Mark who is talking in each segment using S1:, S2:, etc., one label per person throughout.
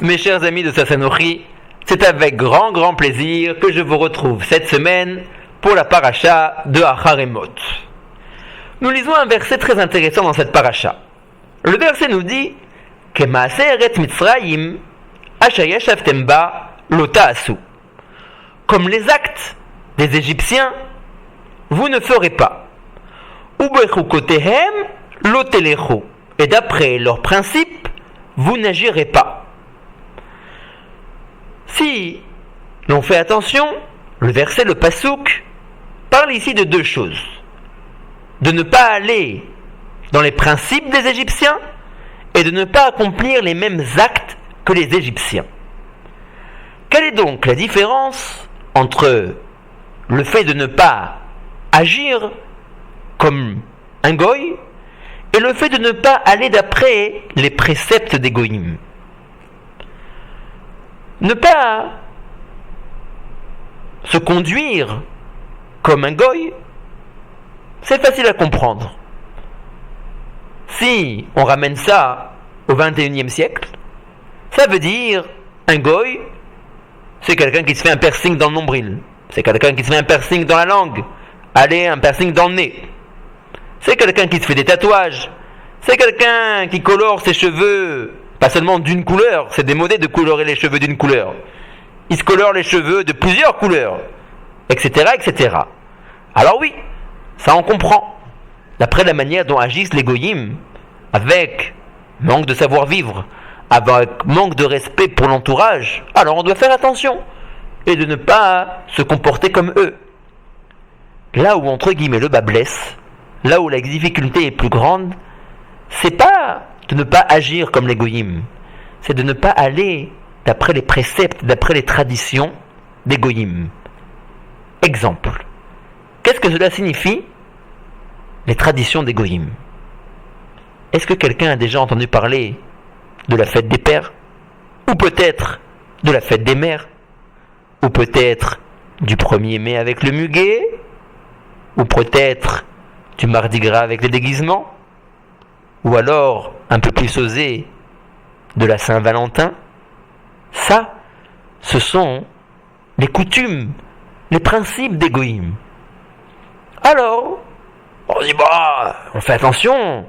S1: Mes chers amis de Sasanochi, c'est avec grand plaisir que je vous retrouve cette semaine pour la paracha de Acharemot. Nous lisons un verset très intéressant dans cette paracha. Le verset nous dit que Maaseh Eretz Mitzrayim asher yashavtem ba lo ta'asu. Comme les actes des Égyptiens, vous ne ferez pas. Ubechukotehem lo telechu. Et d'après leurs principes, vous n'agirez pas. Si l'on fait attention, le verset, le pasouk, parle ici de deux choses. De ne pas aller dans les principes des Égyptiens et de ne pas accomplir les mêmes actes que les Égyptiens. Quelle est donc la différence entre le fait de ne pas agir comme un goy et le fait de ne pas aller d'après les préceptes des goyim? Ne pas se conduire comme un goy, c'est facile à comprendre. Si on ramène ça au XXIe siècle, ça veut dire un goy, c'est quelqu'un qui se fait un piercing dans le nombril, c'est quelqu'un qui se fait un piercing dans la langue, allez, un piercing dans le nez, c'est quelqu'un qui se fait des tatouages, c'est quelqu'un qui colore ses cheveux pas seulement d'une couleur, c'est démodé de colorer les cheveux d'une couleur. Il se colore les cheveux de plusieurs couleurs, etc., etc. Alors oui, ça on comprend. D'après la manière dont agissent les goyim, avec manque de savoir-vivre, avec manque de respect pour l'entourage, alors on doit faire attention et de ne pas se comporter comme eux. Là où entre guillemets le bas blesse, là où la difficulté est plus grande, c'est pas de ne pas agir comme les goyim, c'est de ne pas aller d'après les préceptes, d'après les traditions des goyim. Exemple. Qu'est-ce que cela signifie, les traditions des goyim? Est-ce que quelqu'un a déjà entendu parler de la fête des pères? Ou peut-être de la fête des mères? Ou peut-être du 1er mai avec le muguet? Ou peut-être du mardi gras avec les déguisements? Ou alors, un peu plus osé, de la Saint-Valentin? Ça, ce sont les coutumes, les principes des goyim. Alors, on dit, on fait attention.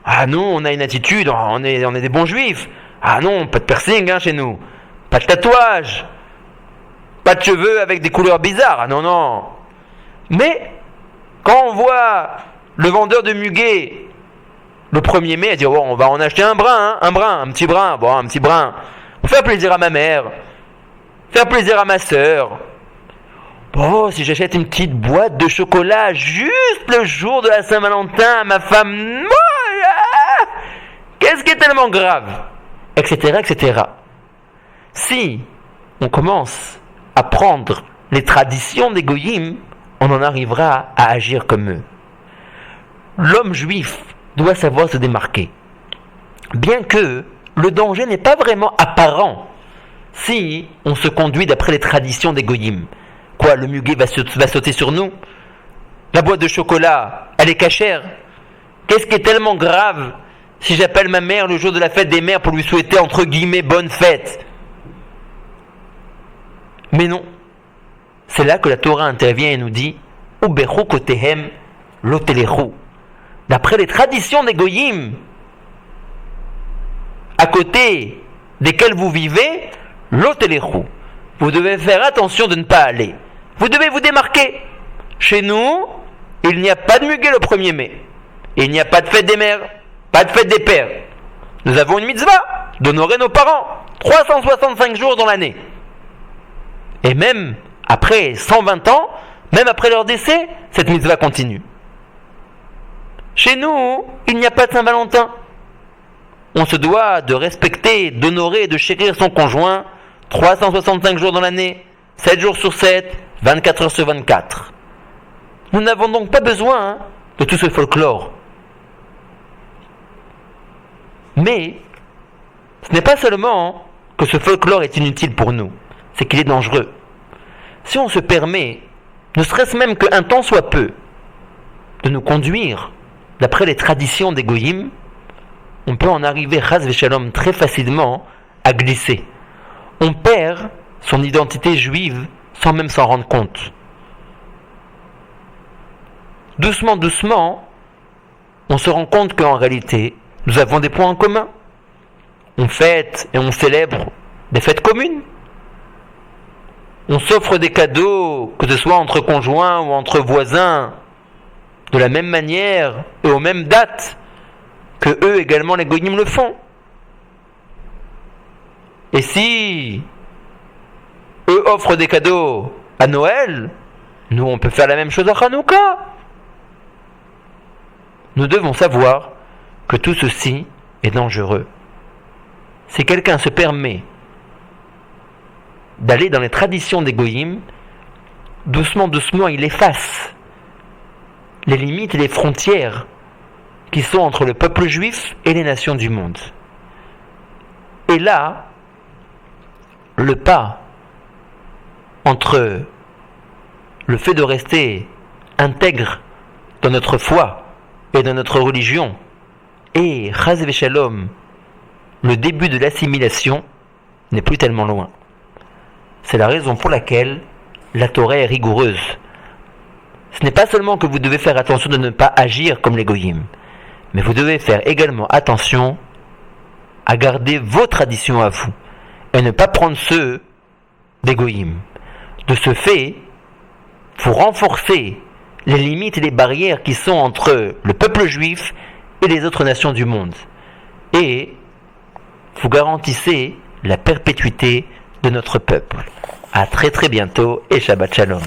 S1: Ah non, on a une attitude, on est des bons juifs. Ah non, pas de piercing chez nous. Pas de tatouage. Pas de cheveux avec des couleurs bizarres. Ah non. Mais, quand on voit le vendeur de muguet le 1er mai, elle dit, on va en acheter un petit brin, pour faire plaisir à ma mère, faire plaisir à ma sœur. Si j'achète une petite boîte de chocolat juste le jour de la Saint-Valentin à ma femme, qu'est-ce qui est tellement grave, etc., etc. Si on commence à prendre les traditions des goyim, on en arrivera à agir comme eux. L'homme juif doit savoir se démarquer. Bien que le danger n'est pas vraiment apparent si on se conduit d'après les traditions des goyim. Quoi, le muguet va sauter sur nous? La boîte de chocolat, elle est cachère. Qu'est-ce qui est tellement grave si j'appelle ma mère le jour de la fête des mères pour lui souhaiter entre guillemets bonne fête? Mais non. C'est là que la Torah intervient et nous dit Ubechu kotehem lo telechu. D'après les traditions des goyim, à côté desquelles vous vivez, lo telechu. Vous devez faire attention de ne pas aller. Vous devez vous démarquer. Chez nous, il n'y a pas de muguet le 1er mai. Il n'y a pas de fête des mères, pas de fête des pères. Nous avons une mitzvah d'honorer nos parents 365 jours dans l'année. Et même après 120 ans, même après leur décès, cette mitzvah continue. Chez nous, il n'y a pas de Saint-Valentin. On se doit de respecter, d'honorer et de chérir son conjoint 365 jours dans l'année, 7 jours sur 7, 24 heures sur 24. Nous n'avons donc pas besoin de tout ce folklore. Mais ce n'est pas seulement que ce folklore est inutile pour nous, c'est qu'il est dangereux. Si on se permet, ne serait-ce même qu'un temps soit peu, de nous conduire d'après les traditions des goyim, on peut en arriver, chas v'shalom, très facilement à glisser on perd son identité juive sans même s'en rendre compte. Doucement, doucement, on se rend compte qu'en réalité, nous avons des points en commun. On fête et on célèbre des fêtes communes. On s'offre des cadeaux, que ce soit entre conjoints ou entre voisins, de la même manière et aux mêmes dates que eux également les goyim le font. Et si eux offrent des cadeaux à Noël, nous on peut faire la même chose à Hanouka. Nous devons savoir que tout ceci est dangereux. Si quelqu'un se permet d'aller dans les traditions des goyim, doucement, doucement, il efface les limites et les frontières qui sont entre le peuple juif et les nations du monde. Et là, le pas entre le fait de rester intègre dans notre foi et dans notre religion et chas v'shalom, le début de l'assimilation n'est plus tellement loin. C'est la raison pour laquelle la Torah est rigoureuse. Ce n'est pas seulement que vous devez faire attention de ne pas agir comme les goyim, mais vous devez faire également attention à garder vos traditions à vous et ne pas prendre ceux des goyim. De ce fait, vous renforcez les limites et les barrières qui sont entre le peuple juif et les autres nations du monde. Et vous garantissez la perpétuité de notre peuple. À très très bientôt et Shabbat Shalom.